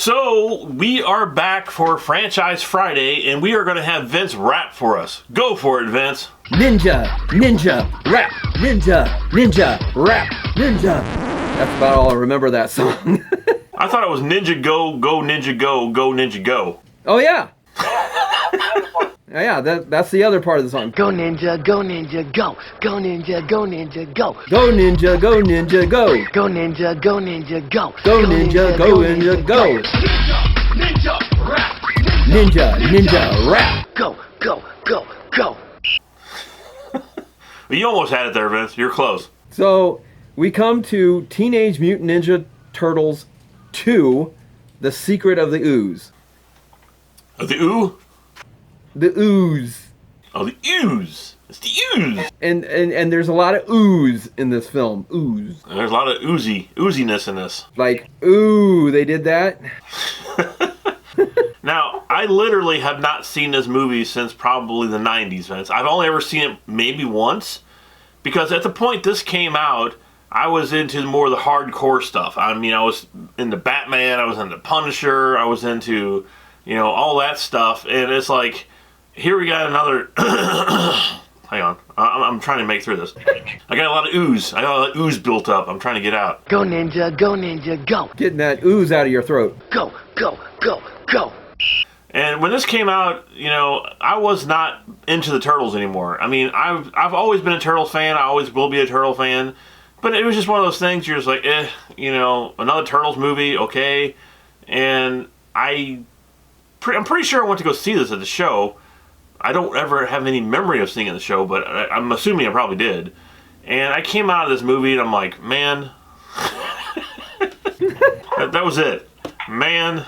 So, we are back for Franchise Friday, and we are going to have Vince rap for us. Go for it, Vince. Ninja, ninja, rap, ninja, ninja, rap, ninja. That's about all I remember that song. I thought it was Ninja Go, Go Ninja Go, Go Ninja Go. Oh, yeah. Yeah, that's the other part of the song. Go ninja, go ninja, go. Go ninja, go ninja, go. Go ninja, go ninja, go. Go ninja, go ninja, go. Go ninja, go ninja, go. Ninja, rap. Ninja, ninja, rap. Go, go, go, go. You almost had it there, Vince. You're close. So, we come to Teenage Mutant Ninja Turtles II, The Secret of the Ooze. The Ooh? The Ooze. Oh, the Ooze. It's the Ooze. And there's a lot of ooze in this film. Ooze. There's a lot of ooziness in this. Like, ooh, they did that? Now, I literally have not seen this movie since probably the 90s, Vince. I've only ever seen it maybe once, because at the point this came out, I was into more of the hardcore stuff. I mean, I was into Batman, I was into Punisher, I was into, all that stuff, and it's like, here we got another... Hang on, I'm trying to make through this. I got a lot of ooze. I got a lot of ooze built up. I'm trying to get out. Go ninja, go. Getting that ooze out of your throat. Go, go, go, go. And when this came out, I was not into the Turtles anymore. I mean, I've always been a Turtles fan. I always will be a Turtle fan. But it was just one of those things you're just like, another Turtles movie, okay. And I'm pretty sure I went to go see this at the show. I don't ever have any memory of seeing it in the show, but I'm assuming I probably did. And I came out of this movie and I'm like, man, that was it. Man.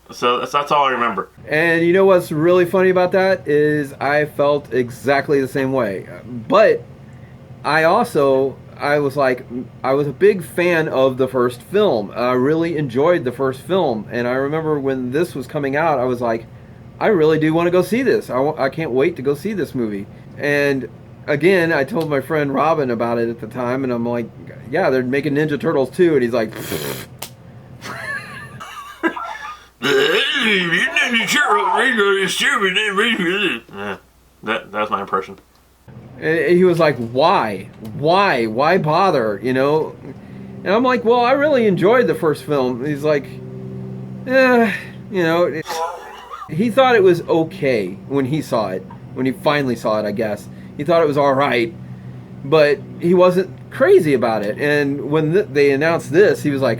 So that's all I remember. And you know what's really funny about that is I felt exactly the same way. But I was a big fan of the first film. I really enjoyed the first film. And I remember when this was coming out, I was like, I really do want to go see this. I can't wait to go see this movie. And again, I told my friend Robin about it at the time, and I'm like, yeah, they're making Ninja Turtles 2. And he's like, that's my impression. And he was like, why bother, And I'm like, well, I really enjoyed the first film. He's like, he thought it was okay when he saw it. When he finally saw it, I guess. He thought it was all right, but he wasn't crazy about it. And when they announced this, he was like...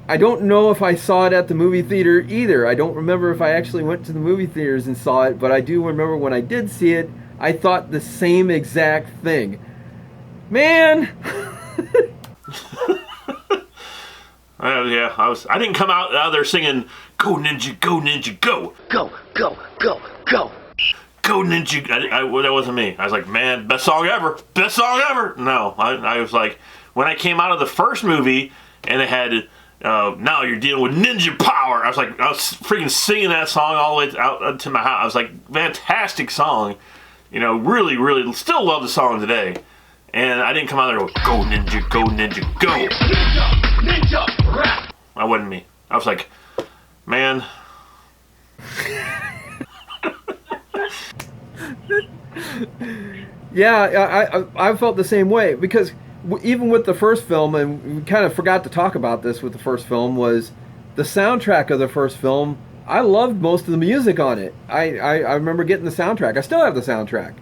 I don't know if I saw it at the movie theater either. I don't remember if I actually went to the movie theaters and saw it, but I do remember when I did see it, I thought the same exact thing. Man! Yeah, I didn't come out there singing, go ninja, go ninja, go. Go, go, go, go. Go ninja. That wasn't me. I was like, man, best song ever. Best song ever. No, I was like, when I came out of the first movie and it had... now you're dealing with ninja power. I was freaking singing that song all the way out to my house. I was like, fantastic song. Really, really, still love the song today. And I didn't come out there and go ninja, go ninja, go. Ninja, ninja, rap. That wasn't me. I was like, man. Yeah, I felt the same way because... even with the first film, and we kind of forgot to talk about this with the first film, was the soundtrack of the first film. I loved most of the music on it. I remember getting the soundtrack. I still have the soundtrack.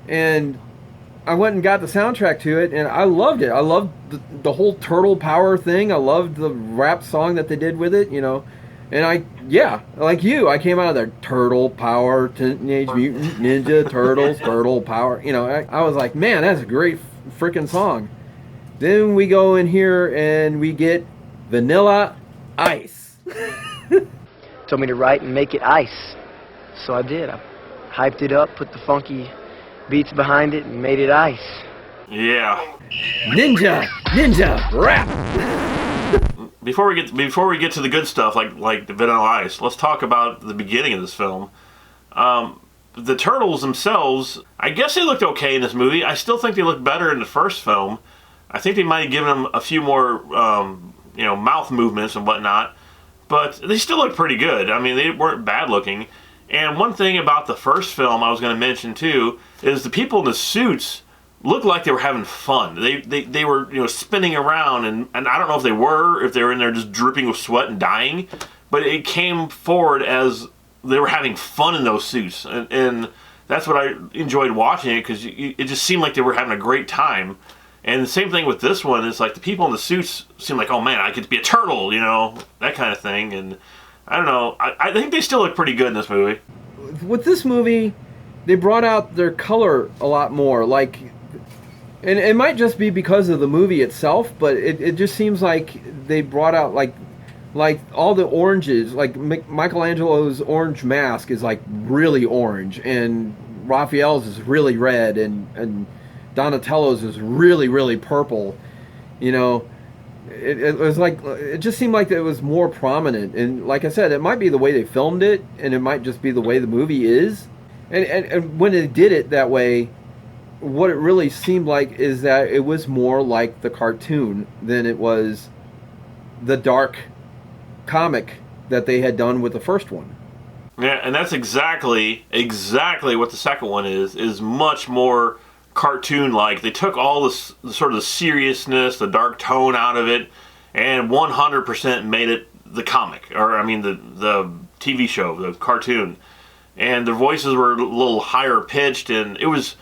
And I went and got the soundtrack to it, and I loved it. I loved the whole turtle power thing. I loved the rap song that they did with it, And like you, I came out of there, turtle power, Teenage Mutant Ninja Turtles, turtle power. I was like, man, that's a great freaking song. Then we go in here and we get Vanilla Ice. Told me to write and make it ice. So I did. I hyped it up, put the funky beats behind it, and made it ice. Yeah. Ninja rap. Before we get to the good stuff like the Vanilla Ice, let's talk about the beginning of this film. The Turtles themselves, I guess they looked okay in this movie. I still think they looked better in the first film. I think they might have given them a few more, mouth movements and whatnot, but they still look pretty good. I mean, they weren't bad looking. And one thing about the first film I was going to mention too is the people in the suits looked like they were having fun. They were spinning around, and I don't know if they were in there just dripping with sweat and dying, but it came forward as they were having fun in those suits, and that's what I enjoyed watching it, because it just seemed like they were having a great time. And the same thing with this one. It's like the people in the suits seem like, oh man, I get to be a turtle, that kind of thing. And I don't know. I think they still look pretty good in this movie. With this movie, they brought out their color a lot more. Like, and it might just be because of the movie itself, but it just seems like they brought out like all the oranges. Like Michelangelo's orange mask is like really orange, and Raphael's is really red, and Donatello's is really, really purple. It was like, it just seemed like it was more prominent. And like I said, it might be the way they filmed it, and it might just be the way the movie is. And when they did it that way, what it really seemed like is that it was more like the cartoon than it was the dark comic that they had done with the first one. Yeah, and that's exactly what the second one is much more cartoon-like. They took all this sort of the seriousness, the dark tone out of it, and 100% made it the comic, or I mean the TV show, the cartoon. And their voices were a little higher pitched, and it was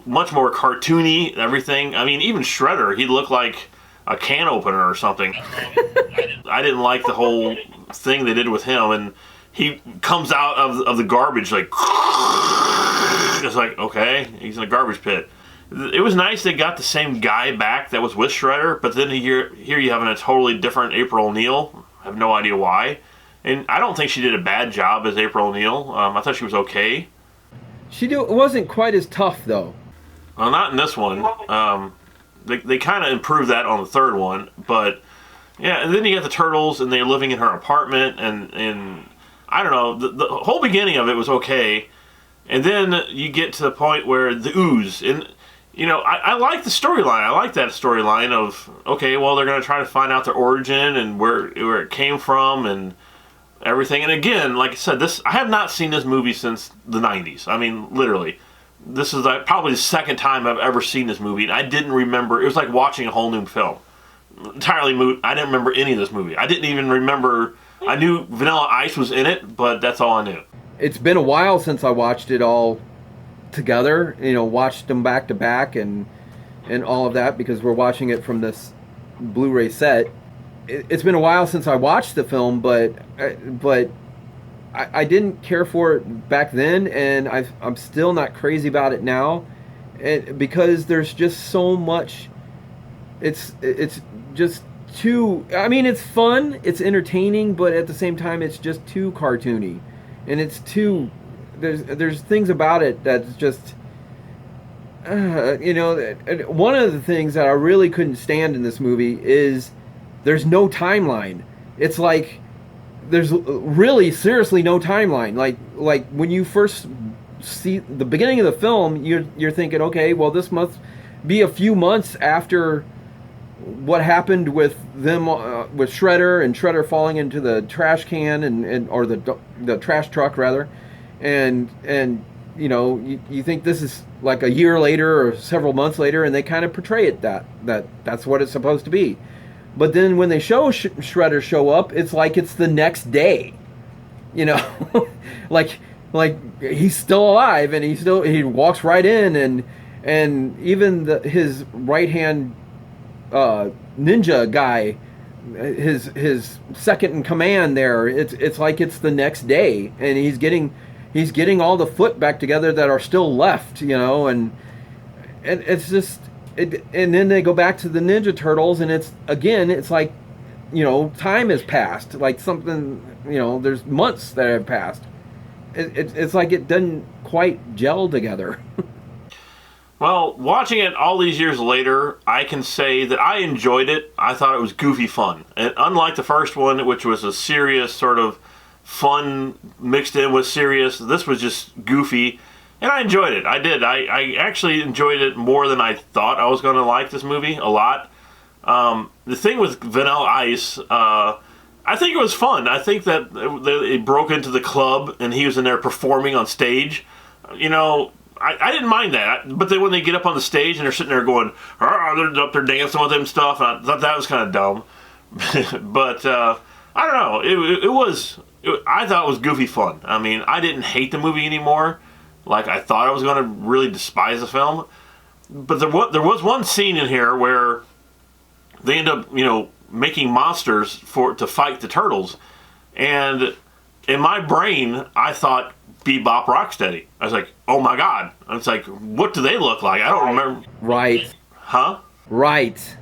much more cartoony, everything. I mean, even Shredder, he looked like a can opener or something. I didn't like the whole thing they did with him, and he comes out of the garbage like, it's like, okay, he's in a garbage pit. It was nice they got the same guy back that was with Shredder, but then here you have a totally different April O'Neil. I have no idea why. And I don't think she did a bad job as April O'Neil. I thought she was okay. It wasn't quite as tough, though. Well, not in this one. They kind of improved that on the third one, but yeah. And then you got the Turtles, and they're living in her apartment, and I don't know. The whole beginning of it was okay, and then you get to the point where the Ooze, and I like the storyline. I like that storyline of, okay, well, they're going to try to find out their origin and where it came from and everything. And again, like I said, I have not seen this movie since the 90s. I mean, literally. This is probably the second time I've ever seen this movie, and I didn't remember. It was like watching a whole new film. Entirely moot. I didn't remember any of this movie. I didn't even remember. I knew Vanilla Ice was in it, but that's all I knew. It's been a while since I watched it all together, watched them back to back and all of that, because we're watching it from this Blu-ray set. It's been a while since I watched the film, but I didn't care for it back then, and I'm still not crazy about it now, because there's just so much. It's just too. I mean, it's fun, it's entertaining, but at the same time, it's just too cartoony, and it's too. There's things about it that's just, one of the things that I really couldn't stand in this movie is there's no timeline. It's like there's really seriously no timeline. Like when you first see the beginning of the film, you're thinking, okay, well, this must be a few months after what happened with them, with Shredder, and Shredder falling into the trash can or the trash truck rather. And you think this is like a year later or several months later, and they kind of portray it that's what it's supposed to be. But then when they show Shredder show up, it's like it's the next day, like he's still alive, and he walks right in, and even his right hand ninja guy, his second in command there, it's like it's the next day, and he's getting all the foot back together that are still left, and it's just, and then they go back to the Ninja Turtles, and it's like, time has passed, like something, there's months that have passed. It's like it doesn't quite gel together. Well, watching it all these years later, I can say that I enjoyed it. I thought it was goofy fun. And unlike the first one, which was a serious sort of fun mixed in with serious, this was just goofy. And I enjoyed it. I did. I actually enjoyed it more than I thought I was going to like this movie, a lot. The thing with Vanilla Ice, I think it was fun. I think that it broke into the club and he was in there performing on stage. You know, I didn't mind that. But then when they get up on the stage and they're sitting there going, they're up there dancing with him and stuff, I thought that was kind of dumb. But I don't know. I thought it was goofy fun. I mean, I didn't hate the movie anymore. Like I thought I was going to really despise the film. But there was one scene in here where they end up, making monsters to fight the turtles, and in my brain I thought Bebop Rocksteady. I was like, oh my god! And it's like, what do they look like? I don't remember. Right. Huh? Right.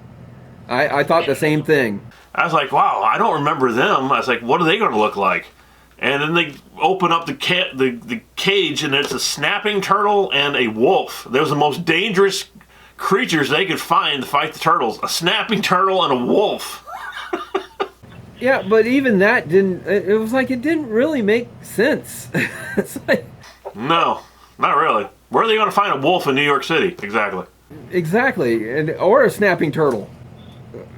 I thought the same thing. I was like, wow, I don't remember them. I was like, what are they going to look like? And then they open up the cage, and it's a snapping turtle and a wolf. They was the most dangerous creatures they could find to fight the turtles. A snapping turtle and a wolf. Yeah, but even that didn't... It was like it didn't really make sense. It's like... No, not really. Where are they going to find a wolf in New York City? Exactly. Exactly. Or a snapping turtle.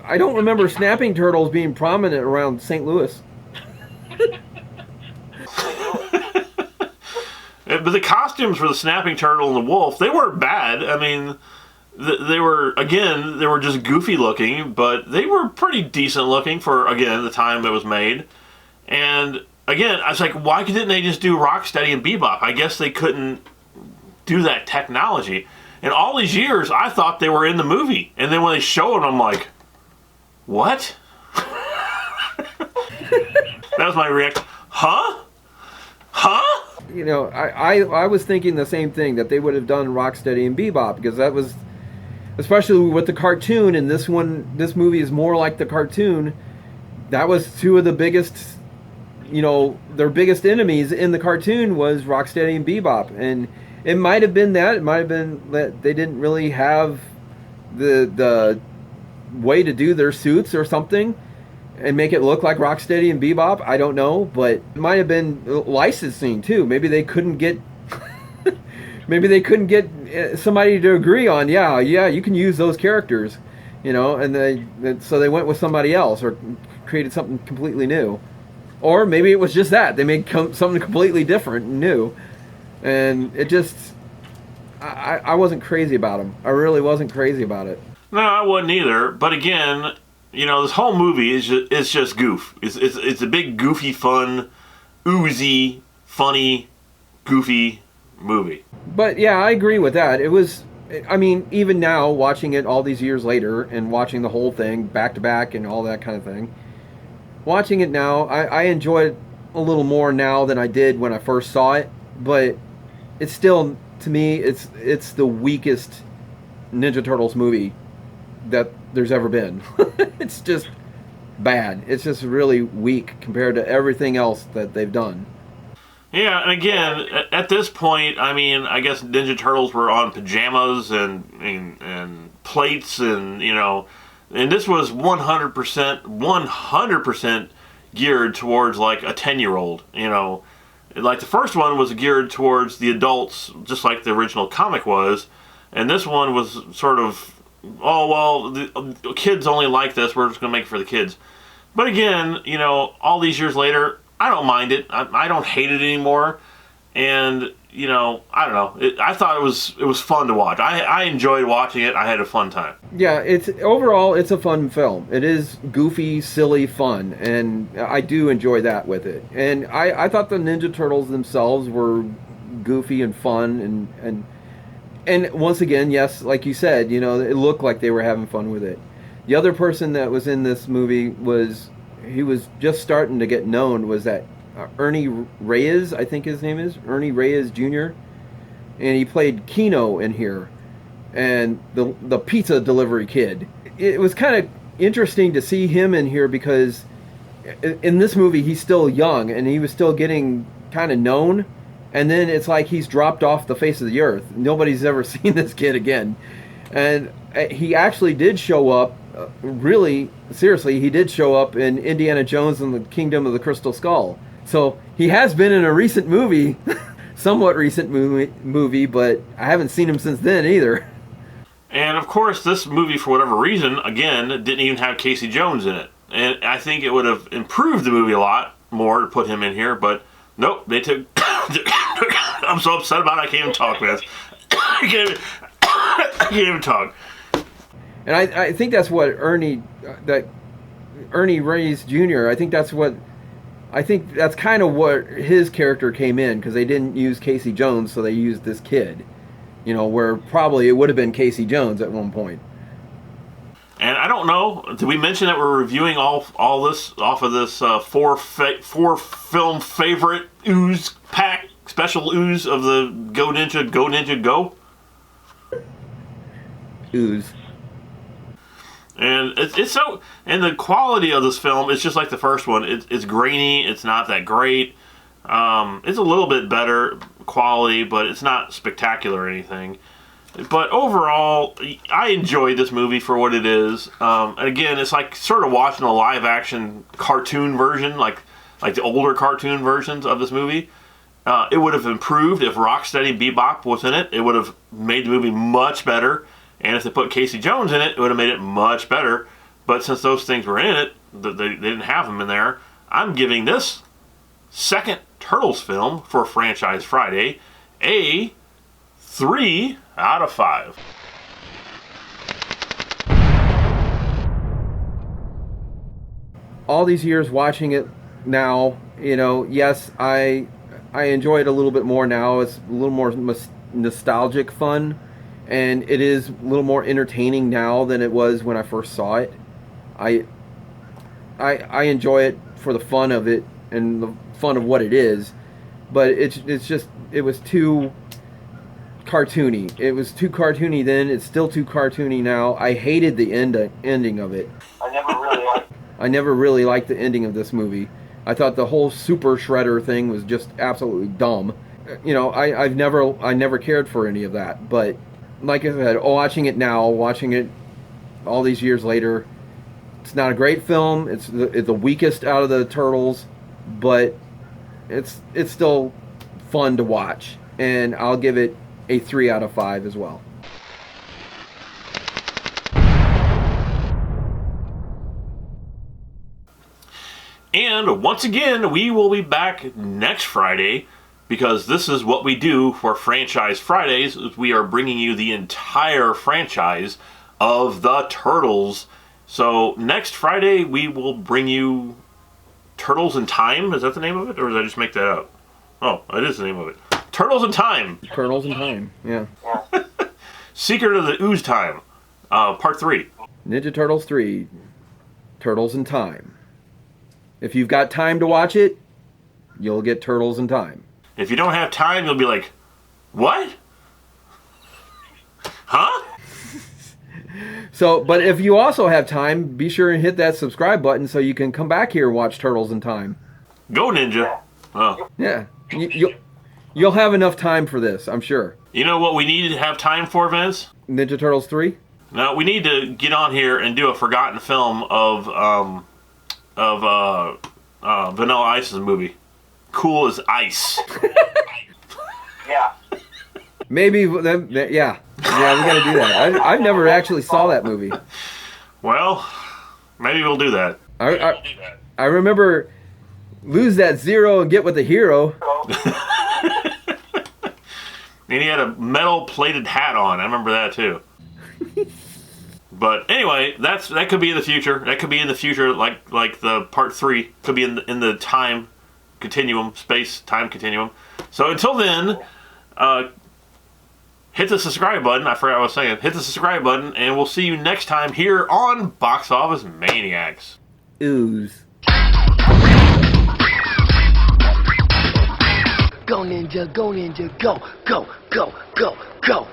I don't remember snapping turtles being prominent around St. Louis. But the costumes for the snapping turtle and the wolf, they weren't bad. I mean, they were just goofy looking, but they were pretty decent looking for, again, the time it was made. And, again, I was like, why didn't they just do Rocksteady and Bebop? I guess they couldn't do that technology. And all these years, I thought they were in the movie. And then when they showed it, I'm like, what? That was my reaction. Huh? Huh? I was thinking the same thing, that they would have done Rocksteady and Bebop, because that was, especially with the cartoon, and this movie is more like the cartoon. That was two of the biggest, their biggest enemies in the cartoon was Rocksteady and Bebop. And it might have been that. It might have been that they didn't really have the way to do their suits or something and make it look like Rocksteady and Bebop. I don't know, but it might have been licensing too. Maybe they couldn't get somebody to agree on, yeah, you can use those characters, and so they went with somebody else or created something completely new. Or maybe it was just that they made something completely different and new, and it just I wasn't crazy about them. I really wasn't crazy about it. No, I wasn't either. But again, this whole movie is just goof. It's a big goofy, fun, oozy, funny, goofy movie. But yeah, I agree with that. It was, I mean, even now, watching it all these years later and watching the whole thing back to back and all that kind of thing, watching it now, I enjoy it a little more now than I did when I first saw it. But it's still, to me, it's the weakest Ninja Turtles movie that there's ever been. It's just bad. It's just really weak compared to everything else that they've done. Yeah, and again, at this point, I mean, I guess Ninja Turtles were on pajamas and plates, and and this was 100% geared towards like a 10-year-old. Like the first one was geared towards the adults, just like the original comic was, and this one was sort of, oh well, the kids only like this, we're just gonna make it for the kids. But again, all these years later, I don't mind it. I don't hate it anymore. And, I don't know. I thought it was fun to watch. I enjoyed watching it. I had a fun time. Yeah, overall, it's a fun film. It is goofy, silly fun. And I do enjoy that with it. And I thought the Ninja Turtles themselves were goofy and fun. And once again, yes, like you said, it looked like they were having fun with it. The other person that was in this movie he was just starting to get known, was that Ernie Reyes, I think his name is, Ernie Reyes Jr. And he played Keno in here, and the pizza delivery kid. It was kind of interesting to see him in here because in this movie he's still young and he was still getting kind of known, and then it's like he's dropped off the face of the earth. Nobody's ever seen this kid again. And he actually did show up, really, seriously, he did show up in Indiana Jones and the Kingdom of the Crystal Skull. So he has been in a recent movie, somewhat recent movie, but I haven't seen him since then either. And of course, this movie, for whatever reason, again, didn't even have Casey Jones in it. And I think it would have improved the movie a lot more to put him in here, but nope, they took... I'm so upset about it, I can't even talk, man. I can't even talk. And I think that's what Ernie Reyes Jr., I think that's kind of what his character came in, because they didn't use Casey Jones, so they used this kid. You know, where probably it would have been Casey Jones at one point. And I don't know, did we mention that we're reviewing all this off of this four film favorite Ooze pack, special Ooze of the Go Ninja Go? Ooze. And it's so, and the quality of this film is just like the first one. It's grainy. It's not that great. It's a little bit better quality, but it's not spectacular or anything. But overall, I enjoyed this movie for what it is. And again, it's like sort of watching a live action cartoon version, like the older cartoon versions of this movie. It would have improved if Rocksteady Bebop was in it. It would have made the movie much better. And if they put Casey Jones in it, it would have made it much better. But since those things were in it, they didn't have them in there. I'm giving this second Turtles film for Franchise Friday a 3 out of 5. All these years watching it now, you know, yes, I enjoy it a little bit more now. It's a little more nostalgic fun, and it is a little more entertaining now than it was when I first saw it. I enjoy it for the fun of it and the fun of what it is, but it was too cartoony. It was too cartoony then. It's still too cartoony now. I hated the ending of it. I never really liked the ending of this movie. I thought the whole Super Shredder thing was just absolutely dumb. You know, I never cared for any of that. But like I said, watching it all these years later, it's not a great film. It's the weakest out of the Turtles, but it's still fun to watch, and I'll give it a 3 out of 5 as well. And once again, we will be back next Friday, because this is what we do for Franchise Fridays. We are bringing you the entire franchise of the Turtles. So next Friday, we will bring you Turtles in Time. Is that the name of it, or did I just make that up? Oh, it is the name of it. Turtles in Time. Turtles in Time, yeah. Secret of the Ooze Time, Part 3. Ninja Turtles 3, Turtles in Time. If you've got time to watch it, you'll get Turtles in Time. If you don't have time, you'll be like, what? Huh? So, but if you also have time, be sure and hit that subscribe button so you can come back here and watch Turtles in Time. Go Ninja. Oh. Yeah, you'll have enough time for this, I'm sure. You know what we need to have time for, Vince? Ninja Turtles 3? No, we need to get on here and do a forgotten film of Vanilla Ice's movie. Cool as Ice. Yeah. Maybe, yeah. Yeah, we gotta do that. I've never actually saw that movie. Well, maybe we'll do that. I remember lose that zero and get with the hero. And he had a metal-plated hat on. I remember that, too. But anyway, that could be in the future. That could be in the future, like the Part 3. Could be in the time continuum, space-time continuum. So until then, hit the subscribe button. I forgot what I was saying. Hit the subscribe button, and we'll see you next time here on Box Office Maniacs. Ooze. Go Ninja, go, go, go, go, go.